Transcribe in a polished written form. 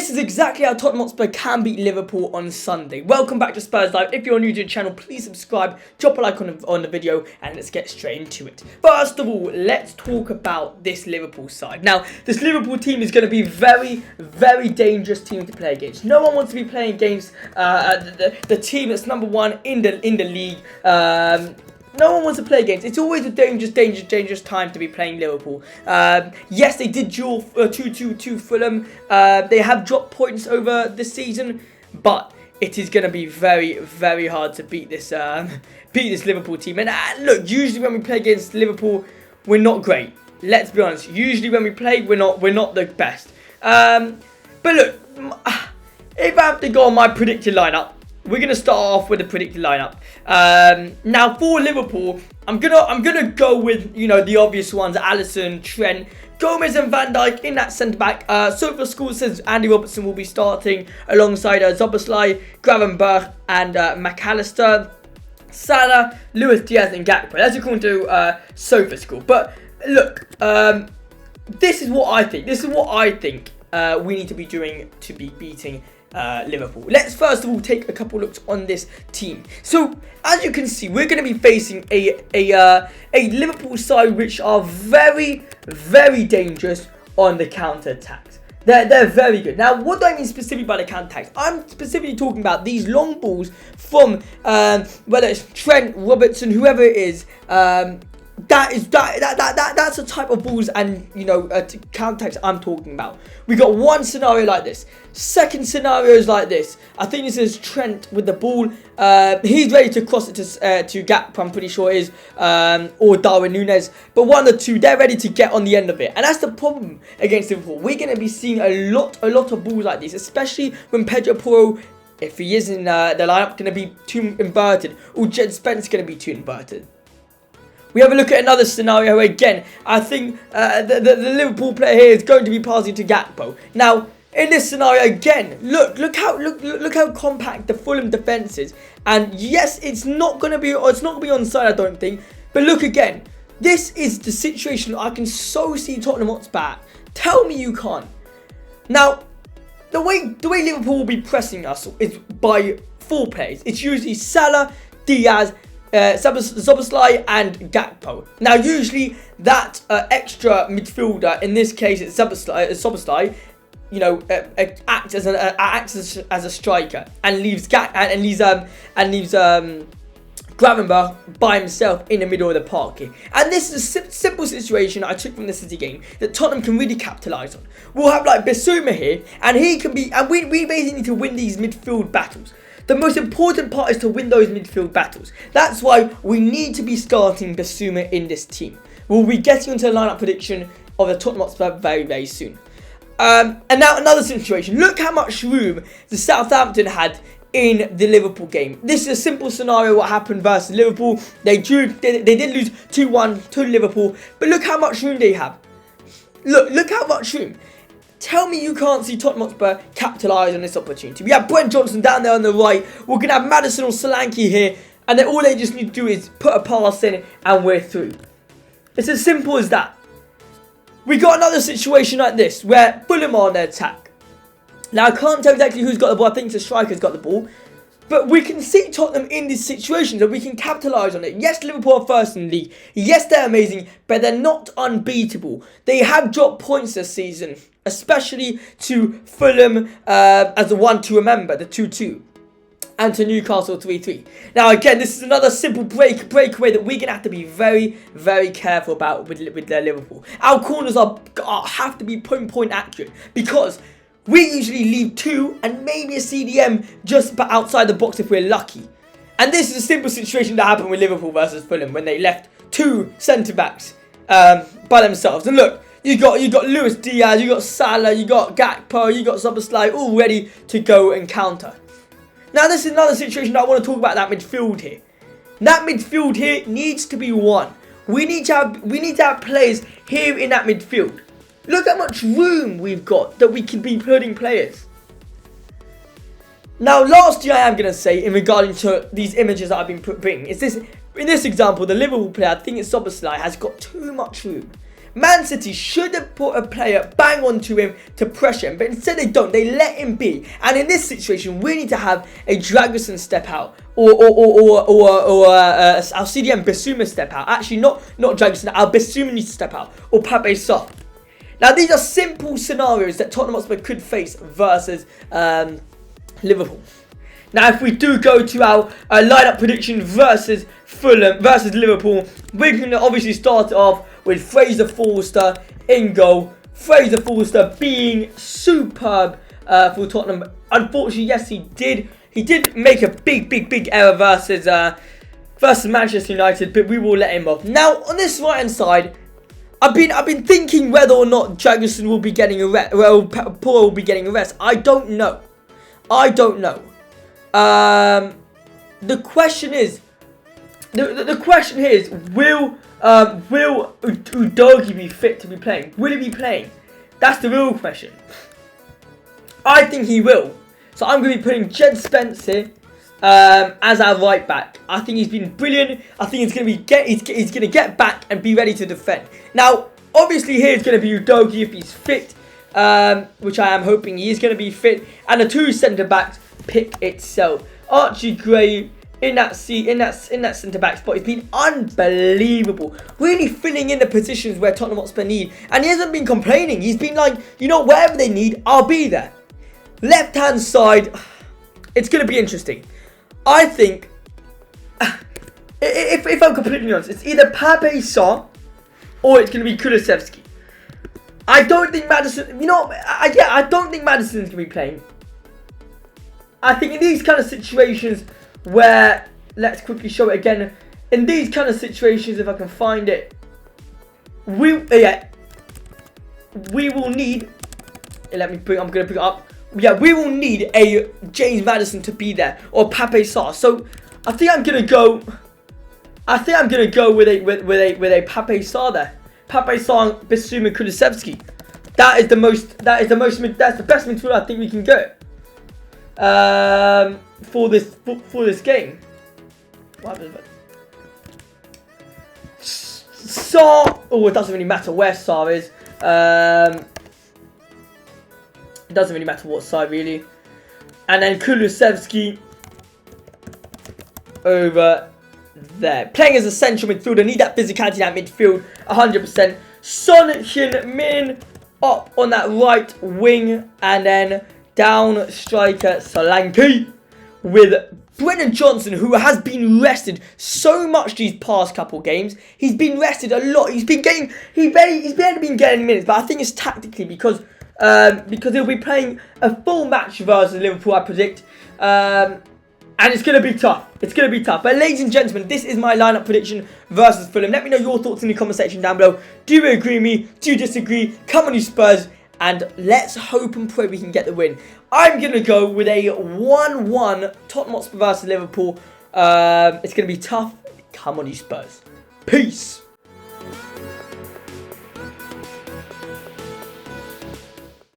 this is exactly how Tottenham Hotspur can beat Liverpool on Sunday. Welcome back to Spurs Live. If you're new to the channel, please subscribe, drop a like on the video, and let's get straight into it. First of all, let's talk about this Liverpool side. Now, this Liverpool team is going to be very, very dangerous team to play against. No one wants to be playing against the team that's number one in the league. No one wants to play against. It's always a dangerous time to be playing Liverpool. Yes, they did draw 2-2 Fulham. They have dropped points over this season, but it is going to be very, very hard to beat this Liverpool team. And look, usually when we play against Liverpool, we're not great. Let's be honest. Usually when we play, we're not the best. But look, if I have to go on my predicted lineup, we're gonna start off with the predicted lineup. Now for Liverpool, I'm gonna go with the obvious ones: Alisson, Trent, Gomez, and Van Dijk in that centre back. Sofa School says Andy Robertson will be starting alongside Szoboszlai, Gravenberch, and McAllister, Salah, Luis Diaz, and Gakpo. That's according to Sofa School. But look, this is what I think. This is what I think we need to be doing to be beating Liverpool. Let's first of all take a couple looks on this team. So as you can see, we're going to be facing a Liverpool side which are very, very dangerous on the counter attacks. They're very good. Now, what do I mean specifically by the counter attacks? I'm specifically talking about these long balls from whether it's Trent, Robertson, whoever it is. That's the type of balls and counter attacks I'm talking about. We got one scenario like this. Second scenario is like this. I think this is Trent with the ball. He's ready to cross it to Gakpo, I'm pretty sure it is, or Darwin Núñez. But one of the two, they're ready to get on the end of it, and that's the problem against Liverpool. We're going to be seeing a lot of balls like this, especially when Pedro Porro, if he is in the lineup, going to be too inverted, or Jed Spence going to be too inverted. We have a look at another scenario again. I think the Liverpool player here is going to be passing to Gakpo. Now, in this scenario again, look how compact the Fulham defense is. And yes, it's not going to be onside, I don't think. But look again. This is the situation I can so see Tottenham Hotspur. Tell me you can't. Now, the way Liverpool will be pressing us is by four players. It's usually Salah, Diaz, Szoboszlai, and Gakpo. Now, usually that extra midfielder, in this case it's Szoboszlai, acts as a striker and leaves Gravenberch by himself in the middle of the park here. And this is a simple situation I took from the City game that Tottenham can really capitalise on. We'll have like Bissouma here, and he can be, and we basically need to win these midfield battles. The most important part is to win those midfield battles. That's why we need to be starting Bissouma in this team. We'll be getting into the lineup prediction of the Tottenham Hotspur very, very soon. And now another situation. Look how much room the Southampton had in the Liverpool game. This is a simple scenario what happened versus Liverpool. They did lose 2-1 to Liverpool, but look how much room they have. Look how much room. Tell me you can't see Tottenham Hotspur capitalise on this opportunity. We have Brent Johnson down there on the right. We're going to have Maddison or Solanke here. And then all they just need to do is put a pass in and we're through. It's as simple as that. We got another situation like this where Fulham are on their attack. Now, I can't tell exactly who's got the ball. I think the striker's got the ball. But we can see Tottenham in these situations and we can capitalise on it. Yes, Liverpool are first in the league. Yes, they're amazing, but they're not unbeatable. They have dropped points this season, especially to Fulham as the one to remember, the 2-2. And to Newcastle 3-3. Now again, this is another simple breakaway that we're going to have to be very, very careful about with Liverpool. Our corners have to be point accurate because we usually leave two and maybe a CDM just outside the box if we're lucky. And this is a simple situation that happened with Liverpool versus Fulham when they left two centre-backs by themselves. And look, you got Luis Diaz, you got Salah, you got Gakpo, you got Szoboszlai all ready to go and counter. Now this is another situation that I want to talk about, that midfield here. That midfield here needs to be won. We need to have players here in that midfield. Look how much room we've got that we can be putting players. Now, lastly, I am going to say in regarding to these images that I've been bringing is this. In this example, the Liverpool player, I think it's Szoboszlai, has got too much room. Man City should have put a player bang onto him to pressure him, but instead they don't. They let him be. And in this situation, we need to have a Dragusin step out, or Alcidian and Bissouma step out. Actually, not Dragusin. Bissouma needs to step out, or Pape Sarr. Now, these are simple scenarios that Tottenham Hotspur could face versus Liverpool. Now, if we do go to our lineup prediction versus Fulham versus Liverpool, we're going to obviously start off with Fraser Forster in goal. Fraser Forster being superb for Tottenham. Unfortunately, yes, he did make a big error versus Manchester United, but we will let him off. Now, on this right hand side, I've been thinking whether or not Dragusin will be getting a rest. Well, Paul will be getting a rest. I don't know. The question is, will Udogie be fit to be playing? Will he be playing? That's the real question. I think he will. So I'm going to be putting Jed Spence here as our right back. I think he's been brilliant. I think he's going to get back and be ready to defend. Now, obviously here it's going to be Udogie if he's fit, which I am hoping he is going to be fit, and the two centre backs pick itself. Archie Gray in that centre back spot. He's been unbelievable, really filling in the positions where Tottenham Hotspur need, and he hasn't been complaining. He's been like, you know, wherever they need, I'll be there. Left hand side, it's going to be interesting. I think, if I'm completely honest, it's either Pape Sarr or it's going to be Kulusevski. I don't think Maddison, I don't think Maddison's going to be playing. I think in these kind of situations where, let's quickly show it again. In these kind of situations, if I can find it, we will need, I'm going to bring it up. Yeah, we will need a James Maddison to be there, or Pape Sarr. So I think I'm gonna go with a Pape Sarr there. Pape Sarr, Bissouma, Kulusevski. That's the best midfield I think we can go for this game. What happened? Sarr. Oh, it doesn't really matter where Sarr is. It doesn't really matter what side, really. And then Kulusevski over there. Playing as a central midfielder. Need that physicality in that midfield. 100%. Son Heung-Min up on that right wing. And then down striker Solanke. With Brennan Johnson, who has been rested so much these past couple games. He's been rested a lot. He's barely been getting minutes. But I think it's tactically because he'll be playing a full match versus Liverpool, I predict. And it's going to be tough. But ladies and gentlemen, this is my lineup prediction versus Fulham. Let me know your thoughts in the comment section down below. Do you agree with me? Do you disagree? Come on, you Spurs. And let's hope and pray we can get the win. I'm going to go with a 1-1 Tottenham Hotspur versus Liverpool. It's going to be tough. Come on, you Spurs. Peace.